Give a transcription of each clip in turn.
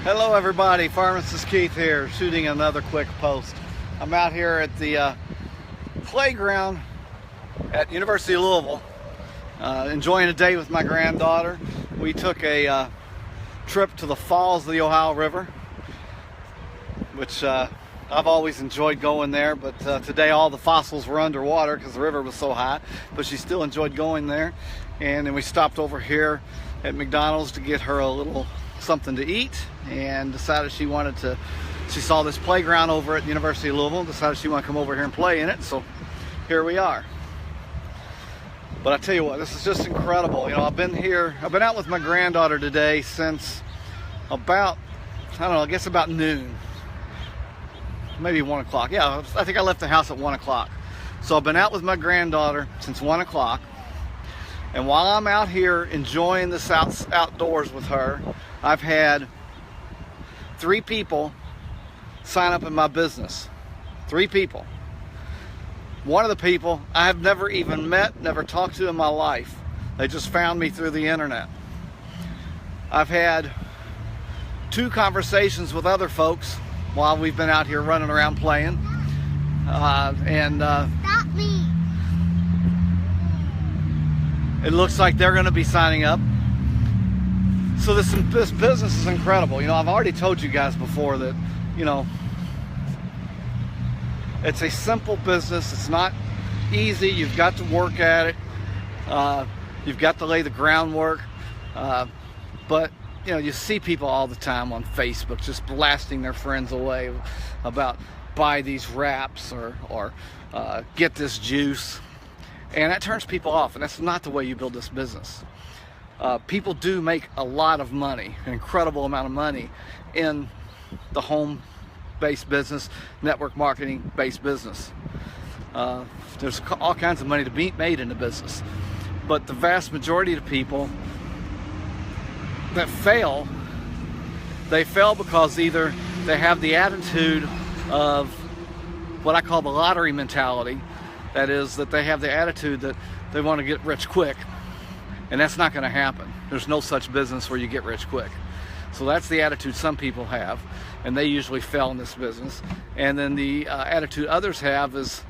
Hello everybody, Pharmacist Keith here, shooting another quick post. I'm out here at the playground at University of Louisville, enjoying a day with my granddaughter. We took a trip to the falls of the Ohio River, which I've always enjoyed going there, but today all the fossils were underwater because the river was so high, but she still enjoyed going there. And then we stopped over here at McDonald's to get her a little something to eat, and decided she saw this playground over at the University of Louisville and decided she wanted to come over here and play in it, so here we are. But I tell you what, this is just incredible. You know, I've been out with my granddaughter today since about, I don't know, I guess about noon, maybe 1 o'clock. Yeah, I think I left the house at 1 o'clock. So I've been out with my granddaughter since 1 o'clock, and while I'm out here enjoying this outdoors with her, I've had 3 people sign up in my business. 3 people. One of the people I have never even met, never talked to in my life. They just found me through the internet. I've had 2 conversations with other folks while we've been out here running around playing. Stop me. It looks like they're going to be signing up. So this business is incredible. You know, I've already told you guys before that, you know, it's a simple business. It's not easy. You've got to work at it. You've got to lay the groundwork. But, you know, you see people all the time on Facebook just blasting their friends away about buy these wraps or get this juice. And that turns people off, and that's not the way you build this business. People do make a lot of money, an incredible amount of money in the home-based business, network marketing-based business. There's all kinds of money to be made in the business. But the vast majority of the people that fail, they fail because either they have the attitude of what I call the lottery mentality. That is, that they have the attitude that they want to get rich quick. And that's not going to happen. There's no such business where you get rich quick. So that's the attitude some people have, and they usually fail in this business. And then the attitude others have is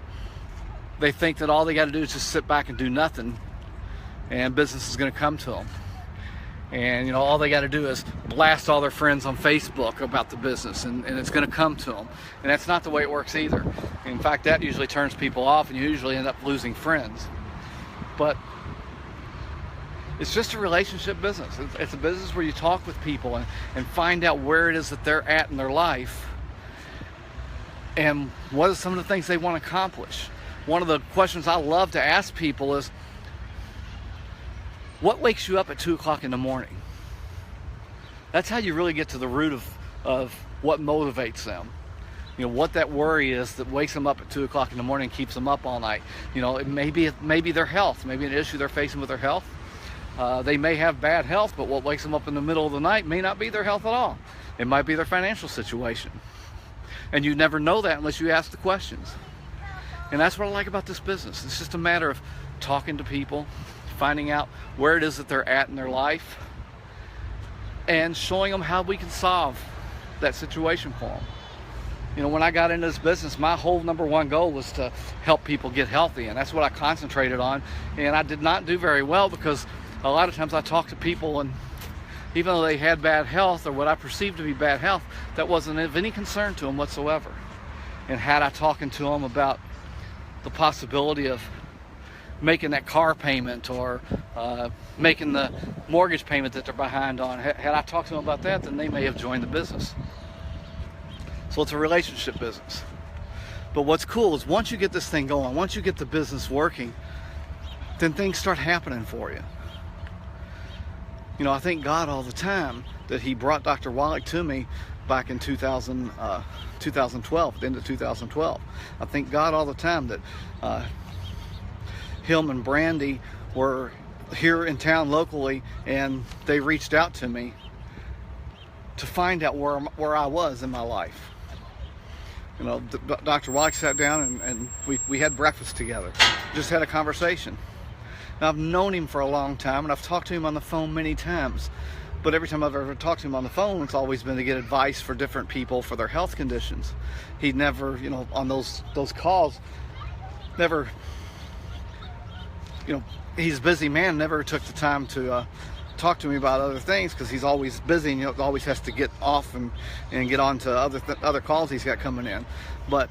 they think that all they got to do is just sit back and do nothing, and business is going to come to them. And, you know, all they got to do is blast all their friends on Facebook about the business, and it's going to come to them. And that's not the way it works either. In fact, that usually turns people off, and you usually end up losing friends. But it's just a relationship business. It's a business where you talk with people and find out where it is that they're at in their life, and what are some of the things they want to accomplish. One of the questions I love to ask people is, what wakes you up at 2 o'clock in the morning? That's how you really get to the root of what motivates them. You know, what that worry is that wakes them up at 2 o'clock in the morning and keeps them up all night. You know, it may be their health, maybe an issue they're facing with their health. They may have bad health, but what wakes them up in the middle of the night may not be their health at all. It might be their financial situation. And you never know that unless you ask the questions. And that's what I like about this business. It's just a matter of talking to people, finding out where it is that they're at in their life, and showing them how we can solve that situation for them. You know, when I got into this business, my whole #1 goal was to help people get healthy, and that's what I concentrated on. And I did not do very well because a lot of times I talked to people, and even though they had bad health, or what I perceived to be bad health, that wasn't of any concern to them whatsoever. And had I talking to them about the possibility of making that car payment or making the mortgage payment that they're behind on, had I talked to them about that, then they may have joined the business. So it's a relationship business. But what's cool is once you get this thing going, once you get the business working, then things start happening for you. You know, I thank God all the time that He brought Dr. Wallach to me back in 2012, the end of 2012. I thank God all the time that him and Brandy were here in town locally, and they reached out to me to find out where I was in my life. You know, Dr. Wallach sat down and we had breakfast together, just had a conversation. Now, I've known him for a long time, and I've talked to him on the phone many times, But every time I've ever talked to him on the phone, it's always been to get advice for different people for their health conditions. He never, on those calls, never, he's a busy man, never took the time to talk to me about other things, because he's always busy and always has to get off and get on to other calls he's got coming in. But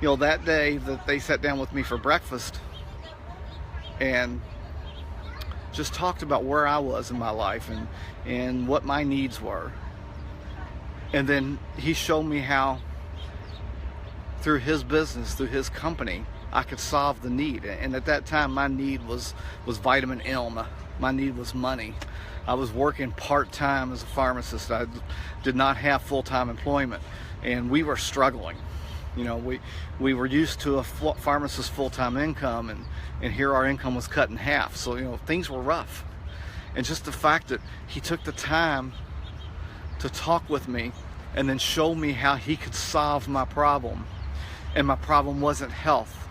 that day that they sat down with me for breakfast and just talked about where I was in my life and what my needs were. And then he showed me how, through his business, through his company, I could solve the need. And at that time, my need was vitamin M. My need was money. I was working part-time as a pharmacist. I did not have full-time employment, and we were struggling. We were used to a pharmacist's full-time income, and here our income was cut in half. So, things were rough. And just the fact that he took the time to talk with me and then show me how he could solve my problem. And my problem wasn't health.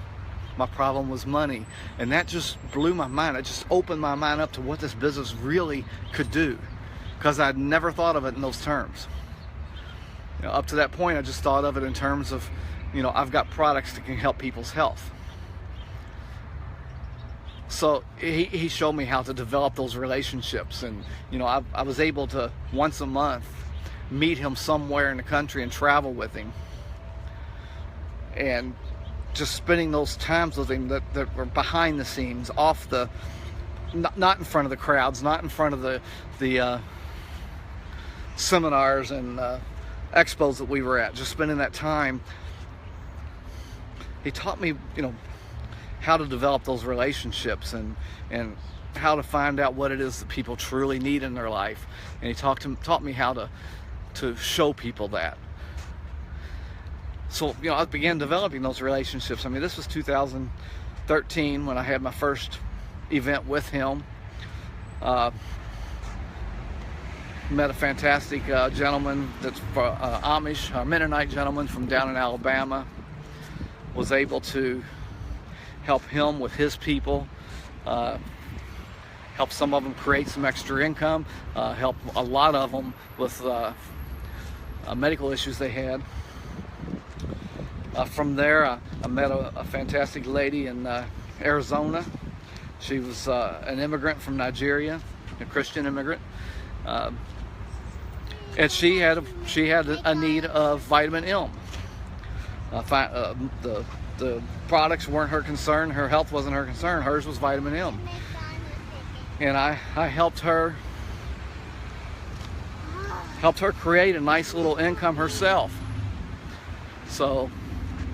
My problem was money. And that just blew my mind. It just opened my mind up to what this business really could do, because I'd never thought of it in those terms. Up to that point, I just thought of it in terms of, I've got products that can help people's health. So he showed me how to develop those relationships. And, I was able to, once a month, meet him somewhere in the country and travel with him. And just spending those times with him that were behind the scenes, off the, not in front of the crowds, not in front of the seminars and expos that we were at, just spending that time. He taught me, how to develop those relationships and how to find out what it is that people truly need in their life. And he taught me how to show people that. So, I began developing those relationships. I mean, this was 2013 when I had my first event with him. Met a fantastic gentleman that's Amish, a Mennonite gentleman from down in Alabama. Was able to help him with his people, help some of them create some extra income, help a lot of them with medical issues they had. From there, I met a fantastic lady in Arizona. She was an immigrant from Nigeria, a Christian immigrant, and she had a need of vitamin M. The products weren't her concern. Her health wasn't her concern. Hers was vitamin M. And I helped her create a nice little income herself. So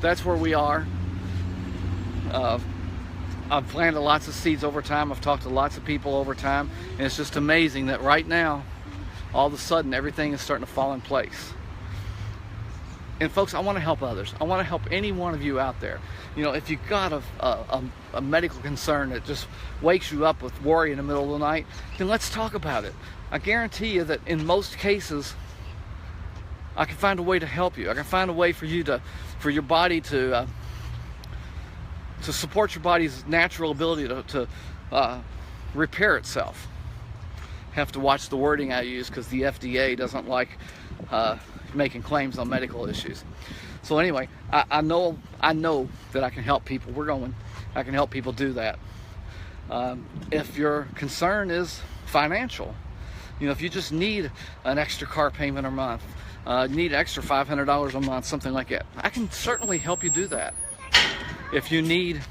that's where we are. I've planted lots of seeds over time. I've talked to lots of people over time. And it's just amazing that right now, all of a sudden, everything is starting to fall in place. And folks, I want to help others. I want to help any one of you out there. If you've got a medical concern that just wakes you up with worry in the middle of the night, then let's talk about it. I guarantee you that in most cases, I can find a way to help you. I can find a way for your body to support your body's natural ability to repair itself. Have to watch the wording I use, because the FDA doesn't like making claims on medical issues. So anyway, I know that I can help people. I can help people do that. If your concern is financial, if you just need an extra car payment a month, need extra $500 a month, something like that, I can certainly help you do that. If you need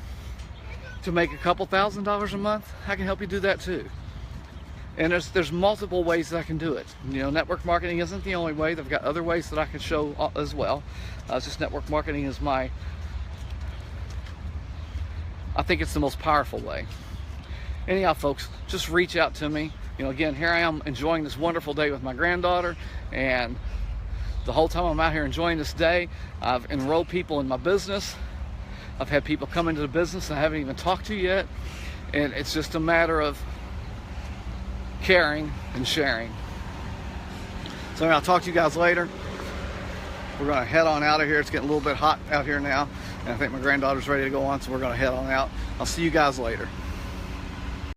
to make a couple $1,000s a month, I can help you do that too. And there's multiple ways that I can do it. Network marketing isn't the only way. They've got other ways that I can show as well. It's just network marketing is I think it's the most powerful way. Anyhow, folks, just reach out to me. Again, here I am enjoying this wonderful day with my granddaughter, and the whole time I'm out here enjoying this day, I've enrolled people in my business. I've had people come into the business I haven't even talked to yet, and it's just a matter of caring and sharing. So I'll talk to you guys later. We're going to head on out of here. It's getting a little bit hot out here now, and I think my granddaughter's ready to go on, so we're going to head on out. I'll see you guys later.